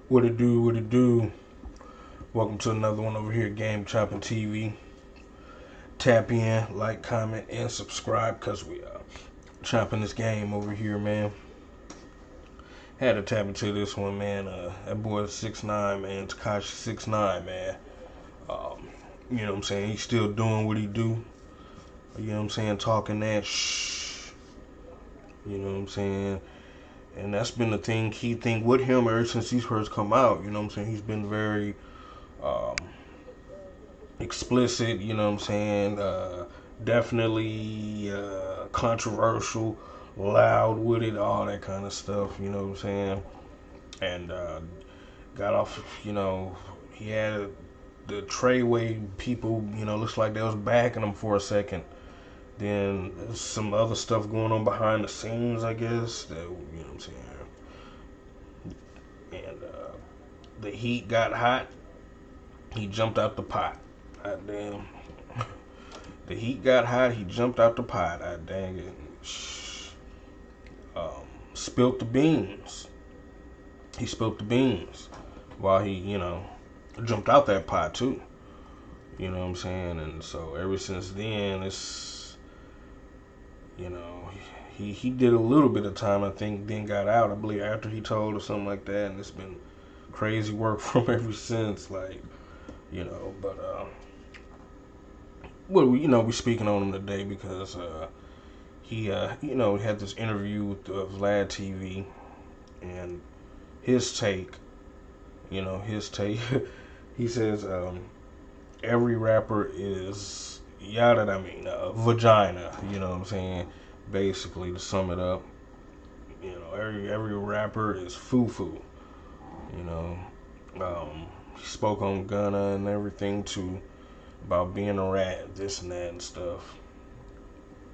What it do, what it do. Welcome to another one over here, Game Chopping TV. Tap in, like, comment, and subscribe, because we chopping this game over here, man. Had to tap into this one, man. That boy 6ix9ine, man. Tekashi 6ix9ine, man. You know what I'm saying? He's still doing what he do. You know what I'm saying? Talking that shh. You know what I'm saying? And that's been the thing, key thing with him ever since he's first come out. You know what I'm saying? He's been very explicit, you know what I'm saying? Definitely controversial, loud with it, all that kind of stuff, you know what I'm saying? And got off, he had the Treyway people, looks like they was backing him for a second. Then there's some other stuff going on behind the scenes, I guess, that, you know what I'm saying? And the heat got hot. He jumped out the pot. God damn. The heat got hot. He jumped out the pot. God dang it. Spilt the beans. He spilt the beans while he, jumped out that pot too. You know what I'm saying? And so ever since then, it's, he did a little bit of time, I think, then got out, I believe, after he told or something like that. And it's been crazy work from ever since, like, but well, we speaking on him today because he had this interview with Vlad TV, and his take, he says every rapper is vagina, you know what I'm saying? Basically, to sum it up, every rapper is foo-foo, he spoke on Gunna and everything too, about being a rat, this and that and stuff.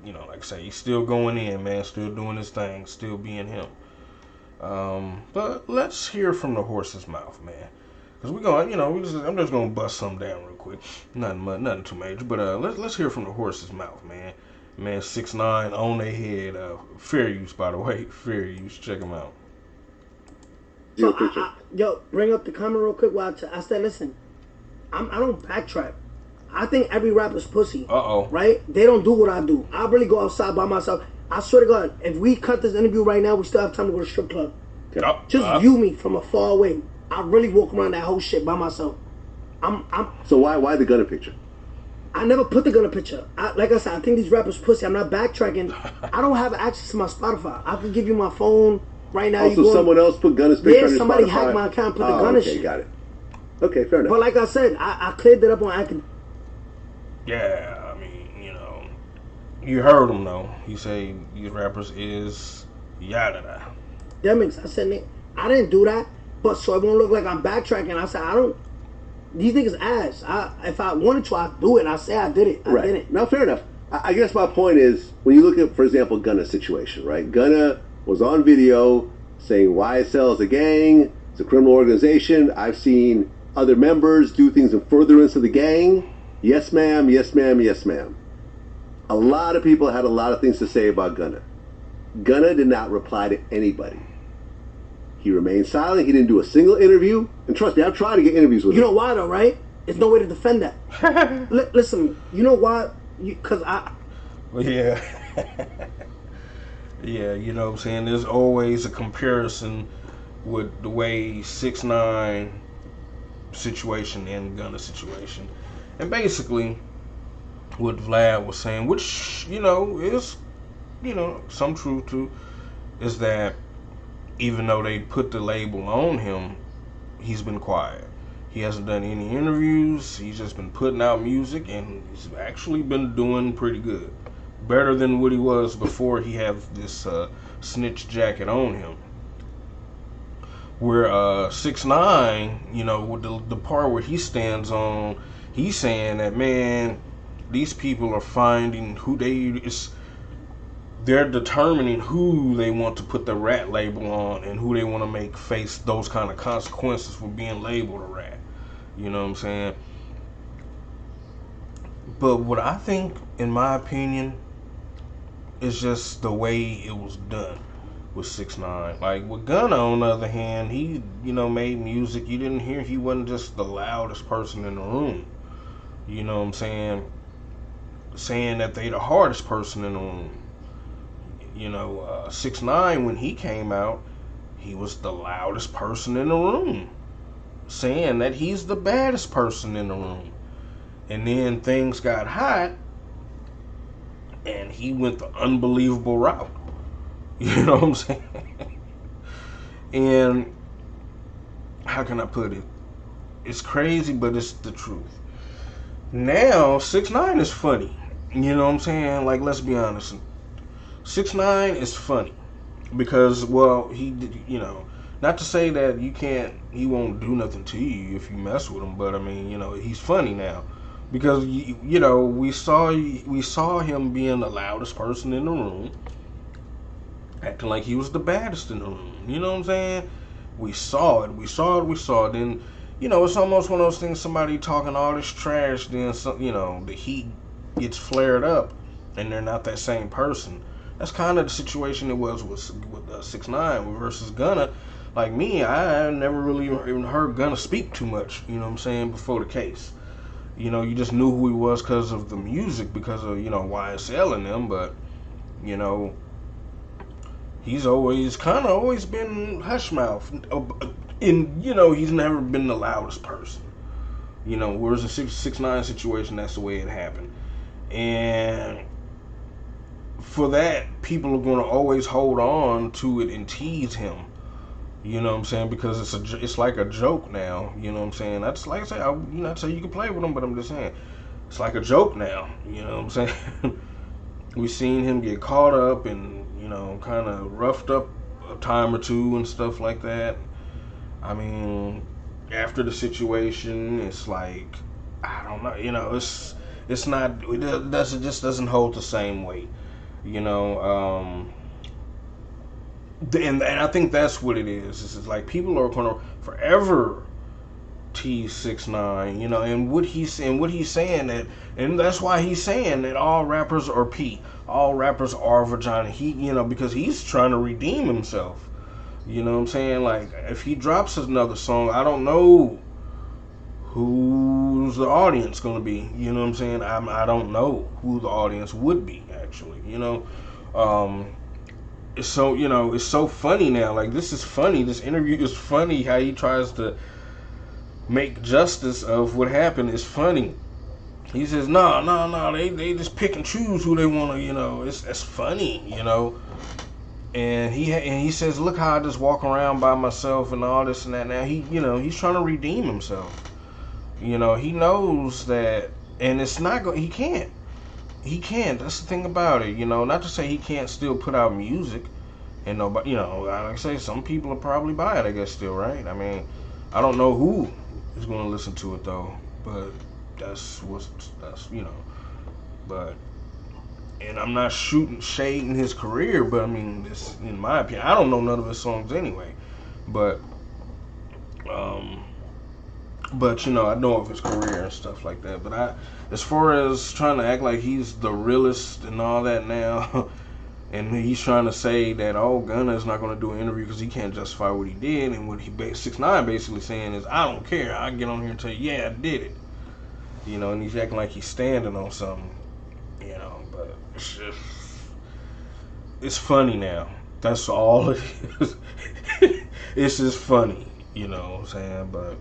Like I say, he's still going in, man, still doing his thing, still being him. But let's hear from the horse's mouth, man. Because we're going, I'm just going to bust something down real quick. Nothing too major, but let's hear from the horse's mouth, man. Man, 6ix9ine on their head. Fair use, by the way. Fair use. Check him out. So bring up the comment real quick while I said, listen, I don't backtrack. I think every rapper's pussy. Right? They don't do what I do. I really go outside by myself. I swear to God, if we cut this interview right now, we still have time to go to strip club. Just view me from afar away. I really walk around that whole shit by myself. So why the Gunna picture? I never put the Gunna picture. Like I said, I think these rappers pussy. I'm not backtracking. I don't have access to my Spotify. I could give you my phone right now. Also, someone else put Gunna's picture on your somebody Spotify? hacked my account, put the Gunna shit. Got it. Okay, fair enough. But like I said, I cleared it up on acting. Yeah, I mean, you heard him though. He say these rappers is yada. That makes I said I didn't do that, but so it won't look like I'm backtracking. I said I don't. These niggas ass. If I wanted to, I'd do it. I say I did it. I didn't. No, fair enough. I guess my point is, when you look at, for example, Gunna's situation, right? Gunna was on video saying YSL is a gang, it's a criminal organization. I've seen other members do things in furtherance of the gang. Yes, ma'am. Yes, ma'am. Yes, ma'am. A lot of people had a lot of things to say about Gunna. Gunna did not reply to anybody. He remained silent. He didn't do a single interview. And trust me, I've tried to get interviews with him. You know why though, right? There's no way to defend that. Listen, you know why? Because Well, yeah. Yeah, you know what I'm saying? There's always a comparison with the way 6ix9ine situation and Gunna situation. And basically, what Vlad was saying, which, is, some truth to, is that even though they put the label on him, he's been quiet. He hasn't done any interviews. He's just been putting out music, and he's actually been doing pretty good. Better than what he was before he had this snitch jacket on him. Where 6ix9ine, with the part where he stands on, he's saying that, man, these people are finding who they're determining who they want to put the rat label on and who they want to make face those kind of consequences for being labeled a rat. You know what I'm saying? But what I think, in my opinion, is just the way it was done. with 6ix9ine. Like with Gunna, on the other hand, he, you know, made music. You didn't hear he wasn't just the loudest person in the room. You know what I'm saying? Saying that they the hardest person in the room. You know, 6ix9ine, when he came out, he was the loudest person in the room, saying that he's the baddest person in the room. And then things got hot, and he went the unbelievable route. You know what I'm saying? And how can I put it? It's crazy, but it's the truth. Now, 6ix9ine is funny. You know what I'm saying? Like, let's be honest. 6ix9ine is funny because, well, he, you know, not to say that he won't do nothing to you if you mess with him, but I mean, you know, he's funny now because, you know, we saw him being the loudest person in the room, acting like he was the baddest in the room. You know what I'm saying? We saw it. Then, you know, it's almost one of those things, somebody talking all this trash, then, you know, the heat gets flared up, and they're not that same person. That's kind of the situation it was with 6ix9ine versus Gunna. Like me, I never really even heard Gunna speak too much, you know what I'm saying, before the case. You know, you just knew who he was because of the music, because of, you know, YSL and them, but, you know, he's always been hush mouth. And, you know, he's never been the loudest person. You know, whereas the 6ix9ine situation, that's the way it happened. And for that, people are going to always hold on to it and tease him. You know what I'm saying? Because it's like a joke now. You know what I'm saying? That's like I say, not say you can play with him, but I'm just saying it's like a joke now. You know what I'm saying? We've seen him get caught up and, you know, kind of roughed up a time or two and stuff like that. I mean, after the situation, it's like, I don't know. You know, it's not. It just doesn't hold the same weight. You know, and I think that's what it is. It's like people are going to forever tease 6ix9ine, you know, and what he's saying that, and that's why he's saying that all rappers are P, all rappers are vagina. He, you know, because he's trying to redeem himself. You know what I'm saying? Like, if he drops another song, I don't know who's the audience going to be. You know what I'm saying? I don't know who the audience would be, actually. You know, it's so, you know, it's so funny now. Like, this is funny. This interview is funny. How he tries to make justice of what happened is funny. He says, no, they just pick and choose who they want to, you know. It's funny, you know. And he says, look how I just walk around by myself and all this and that. Now he, you know, he's trying to redeem himself. You know, he knows that, and it's not he can't. That's the thing about it. You know, not to say he can't still put out music, and nobody, you know, like I say, some people will probably buy it, I guess, still, right? I mean, I don't know who is going to listen to it though, but that's you know, but. And I'm not shading his career, but I mean, this, in my opinion, I don't know none of his songs anyway. But you know, I know of his career and stuff like that. But as far as trying to act like he's the realest and all that now, and he's trying to say that, oh, Gunna is not going to do an interview because he can't justify what he did, and what 6ix9ine basically saying is, I don't care. I get on here and tell you, yeah, I did it. You know, and he's acting like he's standing on something. You know, but it's just, it's funny now. That's all it is. It's just funny, you know what I'm saying? But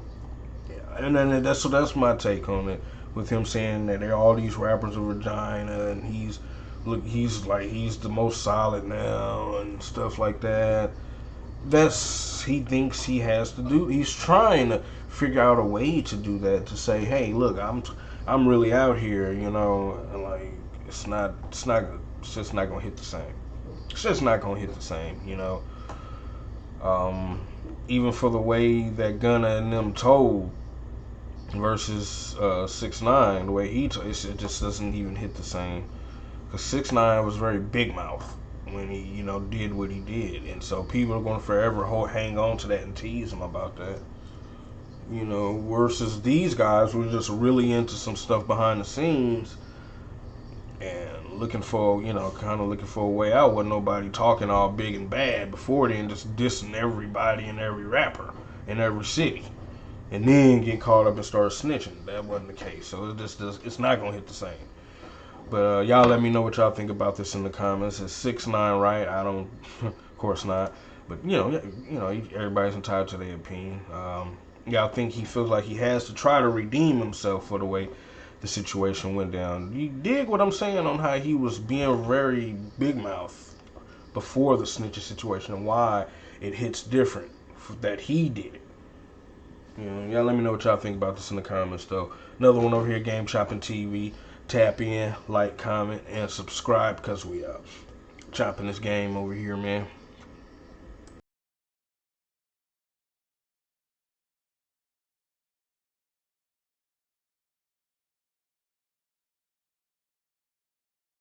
yeah, and then that's my take on it, with him saying that they're all these rappers are vagina, and he's the most solid now and stuff like that. He thinks he has to do. He's trying to figure out a way to do that, to say, hey, look, I'm really out here, you know, and like. It's just not gonna hit the same. It's just not gonna hit the same, you know. Even for the way that Gunna and them told versus 6ix9ine, the way he told, it just doesn't even hit the same. Because 6ix9ine was very big mouth when he, you know, did what he did, and so people are gonna forever hang on to that and tease him about that. You know, versus these guys were just really into some stuff behind the scenes. and looking for, kind of looking for a way out. Wasn't nobody talking all big and bad before then, just dissing everybody and every rapper in every city, and then get caught up and start snitching. That wasn't the case. So it's not gonna hit the same. But y'all let me know what y'all think about this in the comments. Is 6ix9ine right? I don't, of course not. But everybody's entitled to their opinion. Y'all think he feels like he has to try to redeem himself for the way the situation went down? You dig what I'm saying on how he was being very big mouth before the snitching situation and why it hits different that he did it. Y'all let me know what y'all think about this in the comments though. Another one over here, Game Chopping TV. Tap in, like, comment, and subscribe because we chopping this game over here, man.